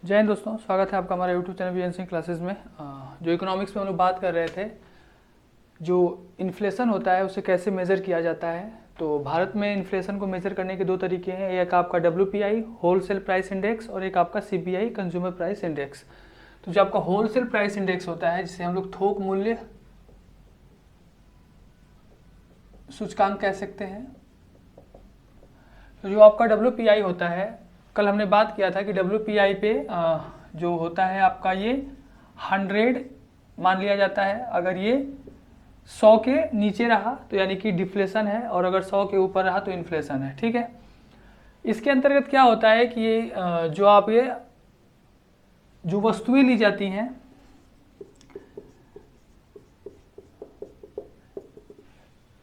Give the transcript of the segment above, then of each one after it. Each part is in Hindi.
जय हिंद दोस्तों, स्वागत है आपका हमारे YouTube channel VN Singh classes में। जो इकोनॉमिक्स में हम लोग बात कर रहे थे, जो इन्फ्लेशन होता है उसे कैसे मेज़र किया जाता है। तो भारत में इन्फ्लेशन को मेज़र करने के दो तरीके हैं, एक आपका WPI होलसेल प्राइस इंडेक्स और एक आपका CPI कंज्यूमर प्राइस इंडेक्स। तो जो आपका होलसेल प्राइस इंडेक्स होता है, जिसे हम लोग थोक मूल्य सूचकांक कह सकते हैं। तो जो आपका WPI होता है, कल हमने बात किया था कि WPI पे जो होता है आपका ये 100 मान लिया जाता है। अगर ये 100 के नीचे रहा तो यानी कि डिफ्लेशन है, और अगर 100 के ऊपर रहा तो इन्फ्लेशन है। ठीक है, इसके अंतर्गत क्या होता है कि ये जो वस्तुएं ली जाती हैं,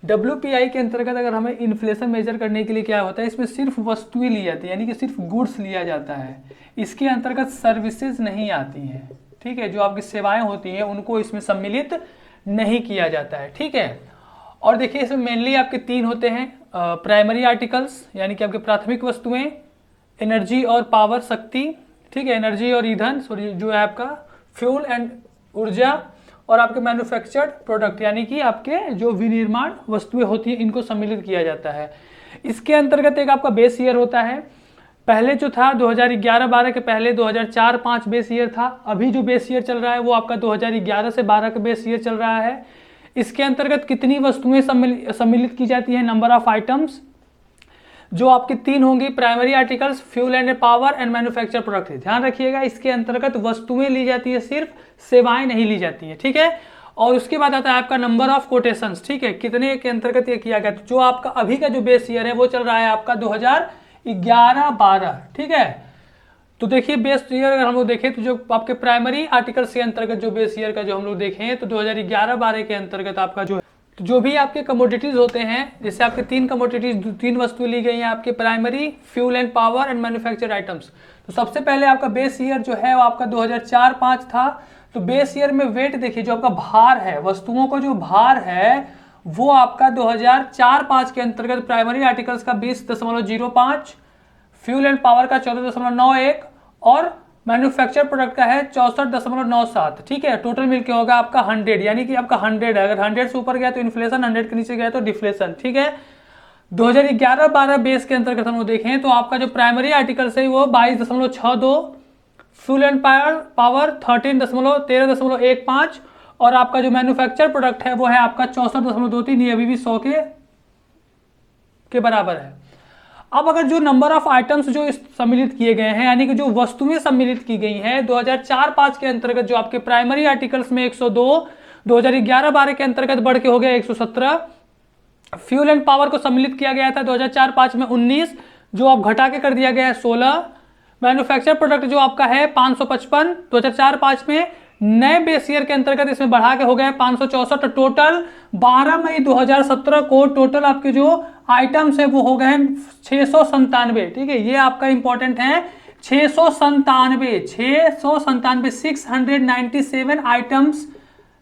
WPI के अंतर्गत अगर हमें इन्फ्लेशन मेजर करने के लिए क्या होता है, इसमें सिर्फ वस्तुएं ली जाती है, यानी कि सिर्फ गुड्स लिया जाता है। इसके अंतर्गत सर्विसेज नहीं आती हैं। ठीक है, जो आपकी सेवाएं होती हैं उनको इसमें सम्मिलित नहीं किया जाता है। ठीक है, और देखिए इसमें मेनली आपके तीन होते हैं, प्राइमरी आर्टिकल्स यानी कि आपके प्राथमिक वस्तुएं, एनर्जी और पावर शक्ति, ठीक है, एनर्जी और ईंधन, सॉरी जो है आपका फ्यूल एंड ऊर्जा, और आपके मैन्युफैक्चर्ड प्रोडक्ट यानी कि आपके जो विनिर्माण वस्तुएं होती हैं इनको सम्मिलित किया जाता है। इसके अंतर्गत एक आपका बेस ईयर होता है। पहले जो था 2011-12 के पहले 2004-5 बेस ईयर था। अभी जो बेस ईयर चल रहा है वो आपका 2011 से 12 का बेस ईयर चल रहा है। इसके अंतर्गत कितनी वस्तुएं सम्मिलित की जाती हैं, नंबर ऑफ आइटम्स, जो आपके तीन होंगी, primary articles, fuel and power and manufacture product. ध्यान रखिएगा, इसके अंतर्गत वस्तुएं ली जाती है, सिर्फ सेवाएं नहीं ली जाती है। ठीक है, और उसके बाद आता है आपका नंबर ऑफ कोटेशंस। ठीक है, कितने के अंतर्गत ये किया गया। तो जो आपका अभी का जो बेस ईयर है वो चल रहा है आपका 2011-12। ठीक है, तो देखिए बेस ईयर अगर हम लोग देखें तो जो आपके प्राइमरी आर्टिकल्स के अंतर्गत जो बेस ईयर का जो हम लोग देखें तो 2011-12 के अंतर्गत आपका जो भी आपके कमोडिटीज होते हैं, जैसे आपके तीन कमोडिटीज, तीन वस्तुएं ली गई हैं आपके, primary, fuel and power and manufactured items. तो सबसे पहले आपका बेस ईयर जो है वो आपका 2004-5 था। तो बेस ईयर में वेट देखिए, जो आपका भार है, वस्तुओं का जो भार है वो आपका 2004-5 के अंतर्गत प्राइमरी आर्टिकल्स का 20.05, फ्यूल एंड पावर का 14.91 और मैन्युफैक्चर प्रोडक्ट का है 64.97। ठीक है, टोटल मिलके होगा आपका 100, यानी कि आपका 100 है। अगर 100 से ऊपर गया तो इन्फ्लेशन, 100 के नीचे गया तो डिफ्लेशन। ठीक है, 2011-12 बेस के अंतर्गत हम लोग देखें तो आपका जो प्राइमरी आर्टिकल्स है वो 22.62, फ्यूल एंड पावर 13.15 और आपका जो मैन्युफैक्चर प्रोडक्ट है वो है आपका 64.23। ये अभी भी 100 के बराबर है। अब अगर जो नंबर ऑफ आइटम्स जो सम्मिलित किए गए हैं, यानी कि जो वस्तुएं सम्मिलित की गई हैं 2004-5 के अंतर्गत, जो आपके प्राइमरी आर्टिकल्स में 102, 2011-12 के अंतर्गत बढ़ के हो गया 117। फ्यूल एंड पावर को सम्मिलित किया गया था 2004-5 में 19, जो अब घटा के कर दिया गया है 16। मैन्युफैक्चर प्रोडक्ट जो आपका है 555 2004-5 में, नए बेस ईयर के अंतर्गत इसमें बढ़ा के हो गया 564। टोटल 12 मई 2017 को टोटल आपके जो आइटम्स है वो हो गए 697। ठीक है, ये आपका इंपॉर्टेंट है, 697 आइटम्स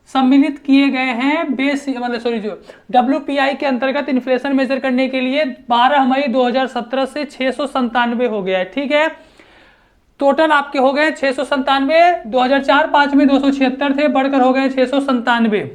सम्मिलित किए गए हैं बेस, मतलब सॉरी, जो WPI के अंतर्गत इन्फ्लेशन मेजर करने के लिए 12 मई 2017 से 697 हो गया है। ठीक है, टोटल आपके हो गए 697, 2004-5 में 276 थे, बढ़कर हो गए 697।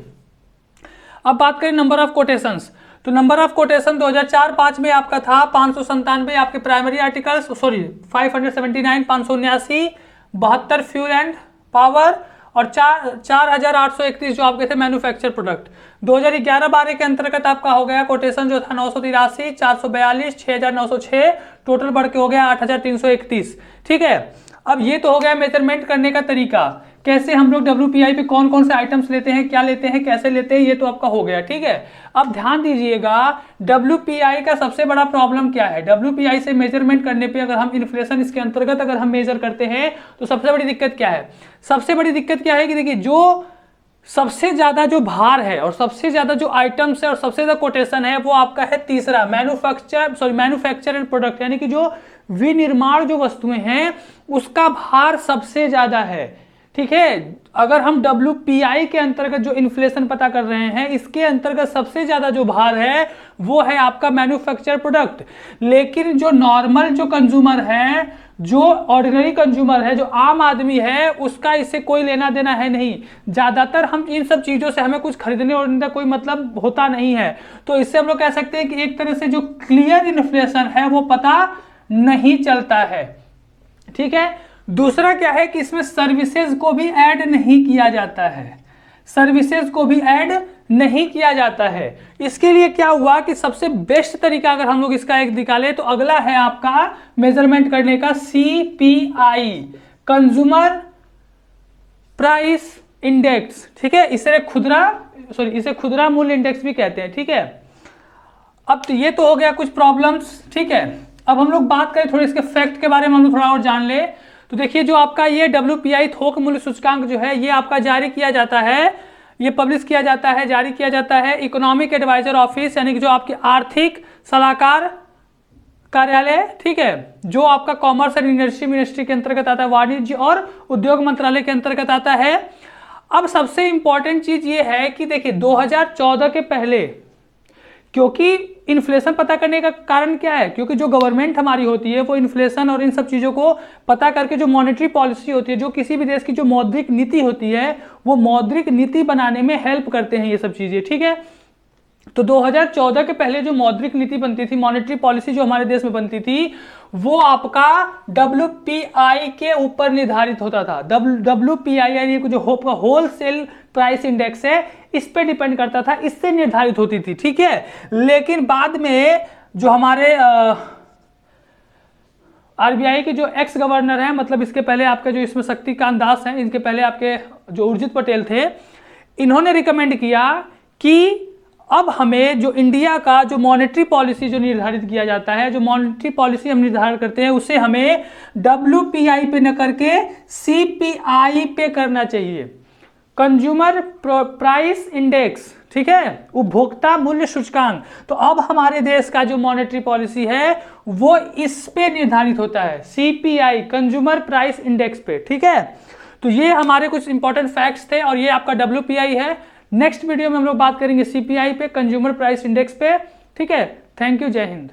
अब बात करें नंबर ऑफ कोटेशंस, तो नंबर ऑफ कोटेशन 2004-5 में आपका था 597 आपके primary articles, sorry 579, 579, 72 fuel and power और 4831 जो आपके थे मैन्युफैक्चर प्रोडक्ट। 2011-12 के अंतर्गत आपका हो गया कोटेशन जो था 983, 442, 6906, टोटल बढ़ के हो गया 8331। ठीक है, अब ये तो हो गया मेजरमेंट करने का तरीका, कैसे हम लोग WPI पे कौन कौन से आइटम्स लेते हैं, क्या लेते हैं, कैसे लेते हैं, ये तो आपका हो गया। ठीक है, अब ध्यान दीजिएगा WPI का सबसे बड़ा प्रॉब्लम क्या है। WPI से मेजरमेंट करने पे अगर हम इन्फ्लेशन इसके अंतर्गत अगर हम मेजर करते हैं तो सबसे बड़ी दिक्कत क्या है, सबसे बड़ी दिक्कत क्या है कि देखिए जो सबसे ज्यादा जो भार है और सबसे ज्यादा जो आइटम्स है और सबसे ज्यादा कोटेशन है वो आपका है तीसरा, मैन्युफैक्चर एंड प्रोडक्ट, यानी कि जो विनिर्माण जो वस्तुएं हैं उसका भार सबसे ज्यादा है। ठीक है, अगर हम WPI के अंतर्गत जो इन्फ्लेशन पता कर रहे हैं, इसके अंतर्गत सबसे ज्यादा जो भार है वो है आपका मैन्युफैक्चर प्रोडक्ट। लेकिन जो नॉर्मल जो कंज्यूमर है जो ऑर्डिनरी कंज्यूमर है, जो आम आदमी है, उसका इससे कोई लेना देना है नहीं। ज़्यादातर हम इन सब चीज़ों से हमें कुछ खरीदने और का कोई मतलब होता नहीं है। तो इससे हम लोग कह सकते हैं कि एक तरह से जो क्लियर इन्फ्लेशन है वो पता नहीं चलता है। ठीक है। दूसरा क्या है कि इसमें सर्विसेज को भी ऐड नहीं किया जाता है, सर्विसेज को भी ऐड नहीं किया जाता है। इसके लिए क्या हुआ कि सबसे बेस्ट तरीका अगर हम लोग इसका एक निकालें तो अगला है आपका मेजरमेंट करने का CPI, कंज्यूमर प्राइस इंडेक्स। ठीक है, इसे खुदरा मूल्य इंडेक्स भी कहते हैं। ठीक है, अब तो ये तो हो गया कुछ प्रॉब्लम्स। ठीक है, अब हम लोग बात करें थोड़े इसके फैक्ट के बारे में, हम लोग थोड़ा और जान ले। तो देखिए जो आपका ये WPI थोक मूल्य सूचकांक जो है ये आपका जारी किया जाता है, ये पब्लिश किया जाता है, जारी किया जाता है इकोनॉमिक एडवाइजर ऑफिस, यानी कि जो आपके आर्थिक सलाहकार कार्यालय, ठीक है, जो आपका कॉमर्स एंड इंडस्ट्री मिनिस्ट्री के अंतर्गत आता है, वाणिज्य और उद्योग मंत्रालय के अंतर्गत आता है। अब सबसे इंपॉर्टेंट चीज ये है कि देखिए 2014 के पहले, क्योंकि इन्फ्लेशन पता करने का कारण क्या है, क्योंकि जो गवर्नमेंट हमारी होती है वो इन्फ्लेशन और इन सब चीज़ों को पता करके जो मॉनेटरी पॉलिसी होती है, जो किसी भी देश की जो मौद्रिक नीति होती है, वो मौद्रिक नीति बनाने में हेल्प करते हैं ये सब चीज़ें। ठीक है, तो 2014 के पहले जो मौद्रिक नीति बनती थी, मॉनेटरी पॉलिसी जो हमारे देश में बनती थी, वो आपका WPI के ऊपर निर्धारित होता था। WPI यानी जो होलसेल प्राइस इंडेक्स है, इस पे डिपेंड करता था, इससे निर्धारित होती थी। ठीक है, लेकिन बाद में जो हमारे RBI के जो एक्स गवर्नर हैं, मतलब इसके पहले आपके जो इसमें शक्तिकांत दास हैं, इनके पहले आपके जो उर्जित पटेल थे, इन्होंने रिकमेंड किया कि अब हमें जो इंडिया का जो मॉनेटरी पॉलिसी जो निर्धारित किया जाता है, जो मॉनेटरी पॉलिसी हम निर्धारित करते हैं, उसे हमें WPI पे न करके CPI पे करना चाहिए, कंज्यूमर प्राइस इंडेक्स। ठीक है, उपभोक्ता मूल्य सूचकांक। तो अब हमारे देश का जो मॉनेटरी पॉलिसी है वो इस पे निर्धारित होता है, CPI, कंज्यूमर प्राइस इंडेक्स पे। ठीक है, तो ये हमारे कुछ इंपॉर्टेंट फैक्ट्स थे और ये आपका WPI है। नेक्स्ट वीडियो में हम लोग बात करेंगे CPI पे, कंज्यूमर प्राइस इंडेक्स पे। ठीक है, थैंक यू, जय हिंद।